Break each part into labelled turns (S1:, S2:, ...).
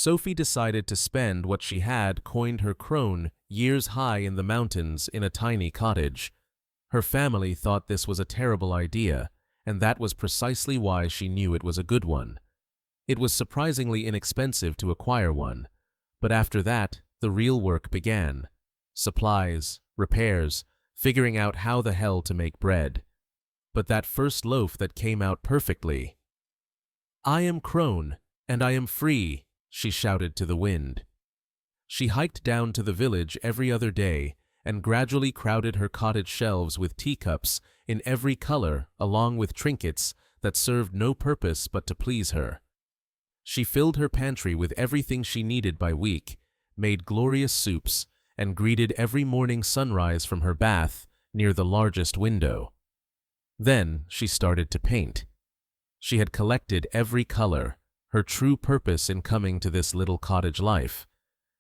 S1: Sophie decided to spend what she had coined her crone years high in the mountains in a tiny cottage. Her family thought this was a terrible idea, and that was precisely why she knew it was a good one. It was surprisingly inexpensive to acquire one, but after that, the real work began. Supplies, repairs, figuring out how the hell to make bread. But that first loaf that came out perfectly. "I am crone, and I am free," she shouted to the wind. She hiked down to the village every other day and gradually crowded her cottage shelves with teacups in every color along with trinkets that served no purpose but to please her. She filled her pantry with everything she needed by week, made glorious soups, and greeted every morning sunrise from her bath near the largest window. Then she started to paint. She had collected every color, her true purpose in coming to this little cottage life.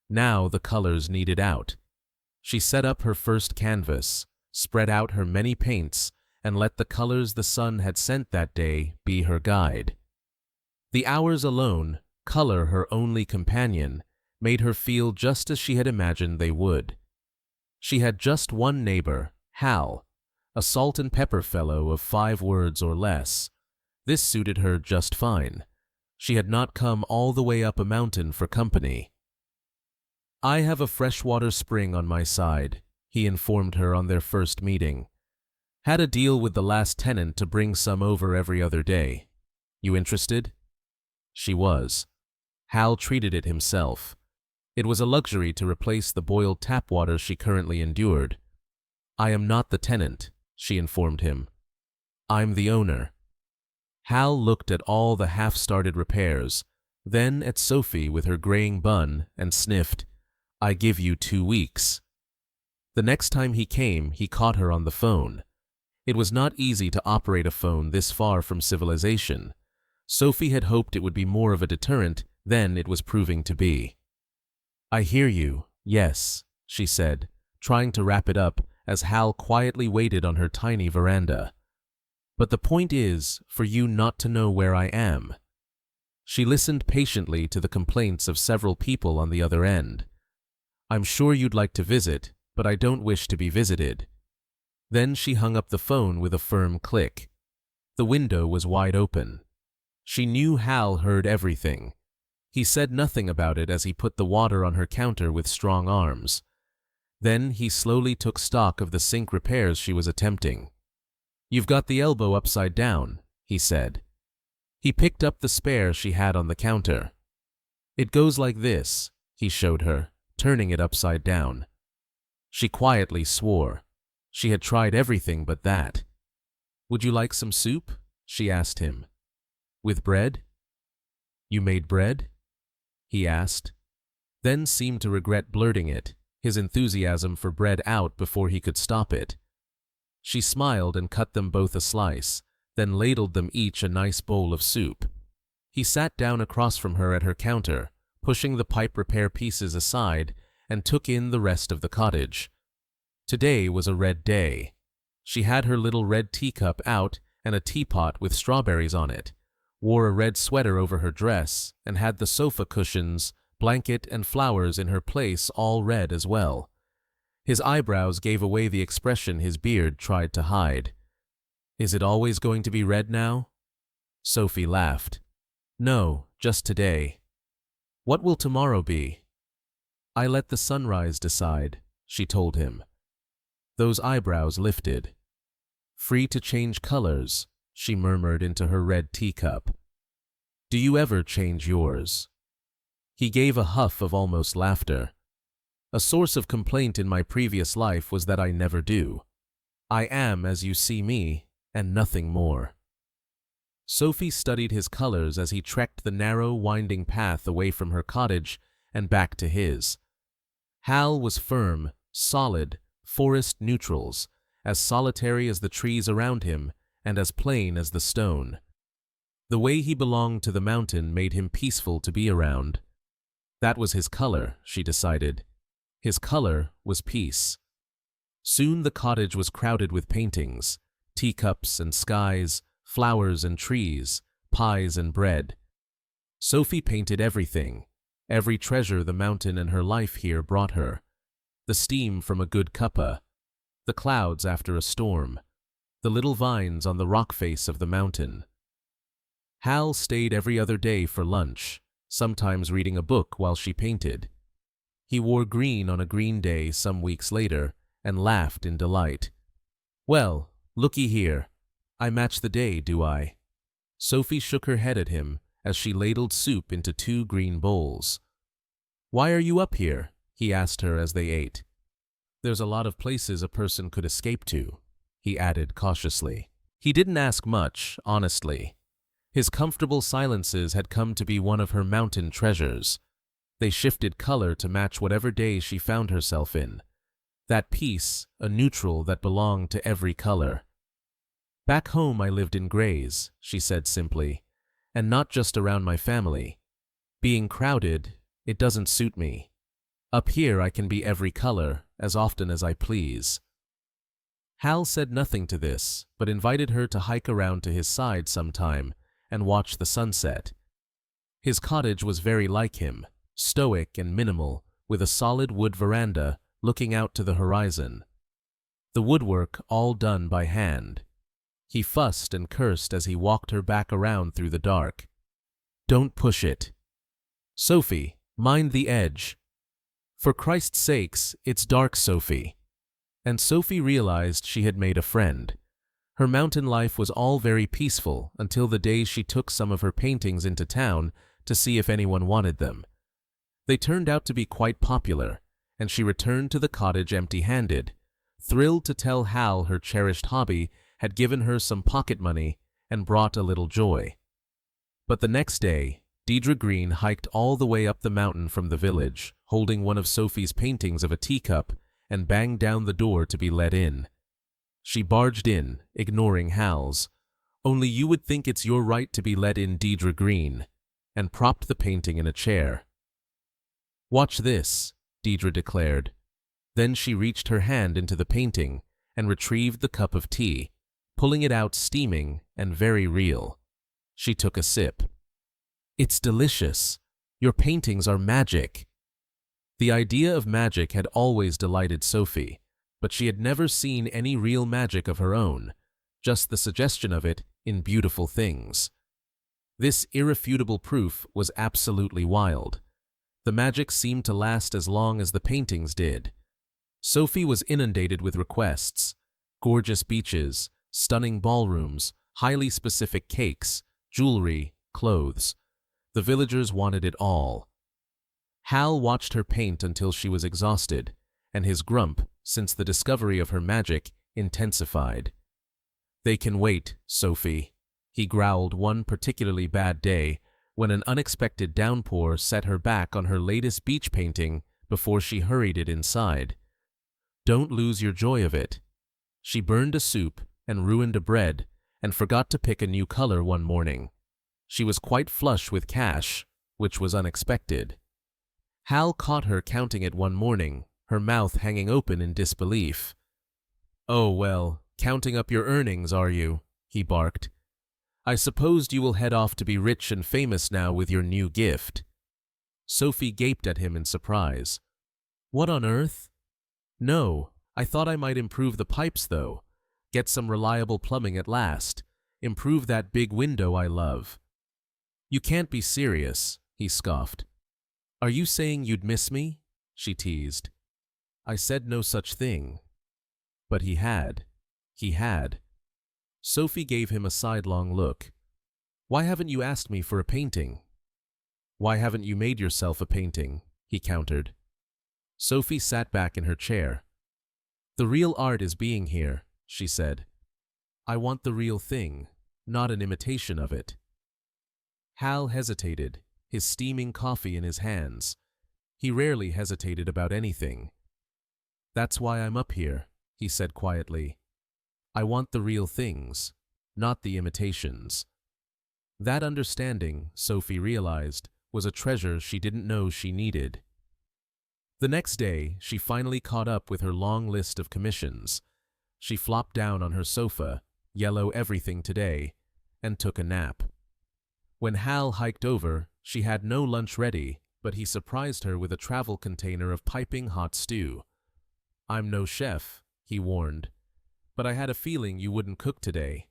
S1: Now the colors needed out. She set up her first canvas, spread out her many paints, and let the colors the sun had sent that day be her guide. The hours alone, color her only companion, made her feel just as she had imagined they would. She had just one neighbor, Hal, a salt and pepper fellow of 5 words or less. This suited her just fine. She had not come all the way up a mountain for company. "I have a freshwater spring on my side," he informed her on their first meeting. "Had a deal with the last tenant to bring some over every other day. You interested?" She was. Hal treated it himself. It was a luxury to replace the boiled tap water she currently endured. "I am not the tenant," she informed him. "I'm the owner." Hal looked at all the half-started repairs, then at Sophie with her graying bun, and sniffed, "I give you 2 weeks." The next time he came, he caught her on the phone. It was not easy to operate a phone this far from civilization. Sophie had hoped it would be more of a deterrent than it was proving to be. "I hear you, yes," she said, trying to wrap it up as Hal quietly waited on her tiny veranda. "But the point is for you not to know where I am." She listened patiently to the complaints of several people on the other end. "I'm sure you'd like to visit, but I don't wish to be visited." Then she hung up the phone with a firm click. The window was wide open. She knew Hal heard everything. He said nothing about it as he put the water on her counter with strong arms. Then he slowly took stock of the sink repairs she was attempting. "You've got the elbow upside down," he said. He picked up the spare she had on the counter. "It goes like this," he showed her, turning it upside down. She quietly swore. She had tried everything but that. "Would you like some soup?" she asked him. "With bread?" "You made bread?" he asked, then seemed to regret blurting it, his enthusiasm for bread out before he could stop it. She smiled and cut them both a slice, then ladled them each a nice bowl of soup. He sat down across from her at her counter, pushing the pipe repair pieces aside, and took in the rest of the cottage. Today was a red day. She had her little red teacup out and a teapot with strawberries on it, wore a red sweater over her dress, and had the sofa cushions, blanket, and flowers in her place all red as well. His eyebrows gave away the expression his beard tried to hide. "Is it always going to be red now?" Sophie laughed. "No, just today." "What will tomorrow be?" "I let the sunrise decide," she told him. Those eyebrows lifted. "Free to change colors," she murmured into her red teacup. "Do you ever change yours?" He gave a huff of almost laughter. "A source of complaint in my previous life was that I never do. I am as you see me, and nothing more." Sophie studied his colors as he trekked the narrow, winding path away from her cottage and back to his. Hal was firm, solid, forest neutrals, as solitary as the trees around him and as plain as the stone. The way he belonged to the mountain made him peaceful to be around. That was his color, she decided. His color was peace. Soon the cottage was crowded with paintings, teacups and skies, flowers and trees, pies and bread. Sophie painted everything, every treasure the mountain and her life here brought her. The steam from a good cuppa, the clouds after a storm, the little vines on the rock face of the mountain. Hal stayed every other day for lunch, sometimes reading a book while she painted. He wore green on a green day some weeks later and laughed in delight. "Well, looky here. I match the day, do I?" Sophie shook her head at him as she ladled soup into 2 green bowls. "Why are you up here?" he asked her as they ate. "There's a lot of places a person could escape to," he added cautiously. He didn't ask much, honestly. His comfortable silences had come to be one of her mountain treasures. They shifted color to match whatever day she found herself in. That peace, a neutral that belonged to every color. "Back home I lived in grays," she said simply, "and not just around my family. Being crowded, it doesn't suit me. Up here I can be every color, as often as I please." Hal said nothing to this, but invited her to hike around to his side sometime and watch the sunset. His cottage was very like him, stoic and minimal, with a solid wood veranda looking out to the horizon. The woodwork all done by hand. He fussed and cursed as he walked her back around through the dark. "Don't push it. Sophie, mind the edge. For Christ's sakes, it's dark, Sophie." And Sophie realized she had made a friend. Her mountain life was all very peaceful until the day she took some of her paintings into town to see if anyone wanted them. They turned out to be quite popular, and she returned to the cottage empty-handed, thrilled to tell Hal her cherished hobby had given her some pocket money and brought a little joy. But the next day, Deirdre Green hiked all the way up the mountain from the village, holding one of Sophie's paintings of a teacup, and banged down the door to be let in. She barged in, ignoring Hal's. "Only you would think it's your right to be let in, Deirdre Green," and propped the painting in a chair. "Watch this," Deirdre declared. Then she reached her hand into the painting and retrieved the cup of tea, pulling it out steaming and very real. She took a sip. "It's delicious. Your paintings are magic." The idea of magic had always delighted Sophie, but she had never seen any real magic of her own, just the suggestion of it in beautiful things. This irrefutable proof was absolutely wild. The magic seemed to last as long as the paintings did. Sophie was inundated with requests: gorgeous beaches, stunning ballrooms, highly specific cakes, jewelry, clothes. The villagers wanted it all. Hal watched her paint until she was exhausted, and his grump, since the discovery of her magic, intensified. "They can wait, Sophie," he growled one particularly bad day when an unexpected downpour set her back on her latest beach painting before she hurried it inside. "Don't lose your joy of it." She burned a soup and ruined a bread and forgot to pick a new color one morning. She was quite flush with cash, which was unexpected. Hal caught her counting it one morning, her mouth hanging open in disbelief. "Oh, well, counting up your earnings, are you?" he barked. "I supposed you will head off to be rich and famous now with your new gift." Sophie gaped at him in surprise. "What on earth?" "No, I thought I might improve the pipes, though. Get some reliable plumbing at last. Improve that big window I love." "You can't be serious," he scoffed. "Are you saying you'd miss me?" she teased. "I said no such thing." But he had. He had. Sophie gave him a sidelong look. "Why haven't you asked me for a painting?" "Why haven't you made yourself a painting?" he countered. Sophie sat back in her chair. "The real art is being here," she said. "I want the real thing, not an imitation of it." Hal hesitated, his steaming coffee in his hands. He rarely hesitated about anything. "That's why I'm up here," he said quietly. "I want the real things, not the imitations." That understanding, Sophie realized, was a treasure she didn't know she needed. The next day, she finally caught up with her long list of commissions. She flopped down on her sofa, yellow everything today, and took a nap. When Hal hiked over, she had no lunch ready, but he surprised her with a travel container of piping hot stew. "I'm no chef," he warned, "but I had a feeling you wouldn't cook today.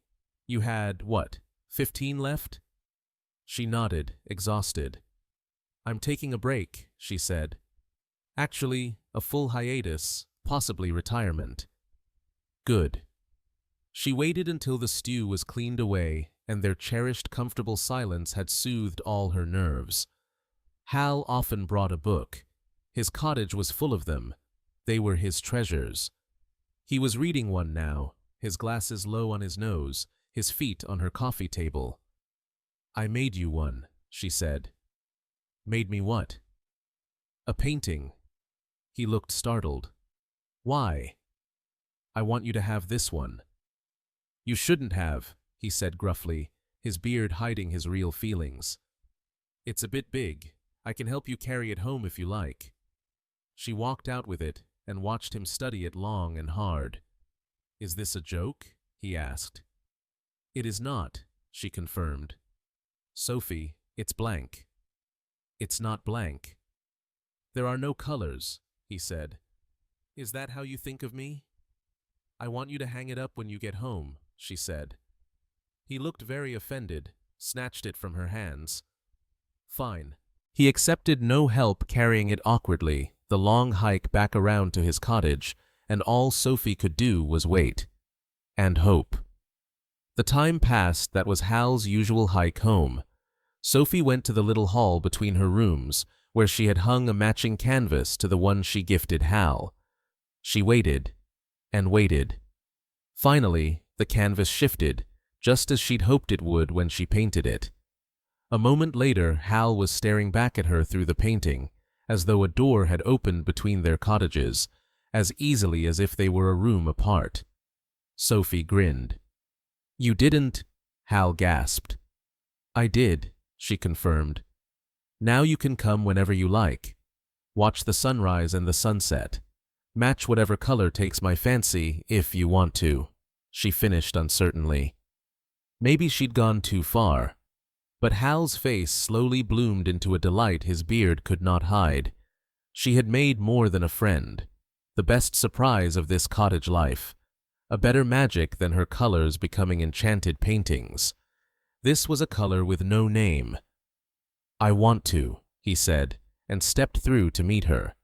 S1: You had, what, 15 left?" She nodded, exhausted. "I'm taking a break," she said. "Actually, a full hiatus, possibly retirement." "Good." She waited until the stew was cleaned away and their cherished comfortable silence had soothed all her nerves. Hal often brought a book. His cottage was full of them. They were his treasures. He was reading one now, his glasses low on his nose, his feet on her coffee table. "I made you one," she said. "Made me what?" "A painting." He looked startled. "Why?" "I want you to have this one." "You shouldn't have," he said gruffly, his beard hiding his real feelings. "It's a bit big. I can help you carry it home if you like." She walked out with it and watched him study it long and hard. "Is this a joke?" he asked. "It is not," she confirmed. "Sophie, it's blank." "It's not blank." "There are no colors," he said. "Is that how you think of me?" "I want you to hang it up when you get home," she said. He looked very offended, snatched it from her hands. Fine. He accepted no help carrying it awkwardly, the long hike back around to his cottage, and all Sophie could do was wait. And hope. The time passed that was Hal's usual hike home. Sophie went to the little hall between her rooms, where she had hung a matching canvas to the one she gifted Hal. She waited, and waited. Finally, the canvas shifted, just as she'd hoped it would when she painted it. A moment later, Hal was staring back at her through the painting, as though a door had opened between their cottages, as easily as if they were a room apart. Sophie grinned. "You didn't?" Hal gasped. "I did," she confirmed. "Now you can come whenever you like. Watch the sunrise and the sunset. Match whatever color takes my fancy, if you want to," she finished uncertainly. Maybe she'd gone too far. But Hal's face slowly bloomed into a delight his beard could not hide. She had made more than a friend, the best surprise of this cottage life, a better magic than her colors becoming enchanted paintings. This was a color with no name. "I want to," he said, and stepped through to meet her.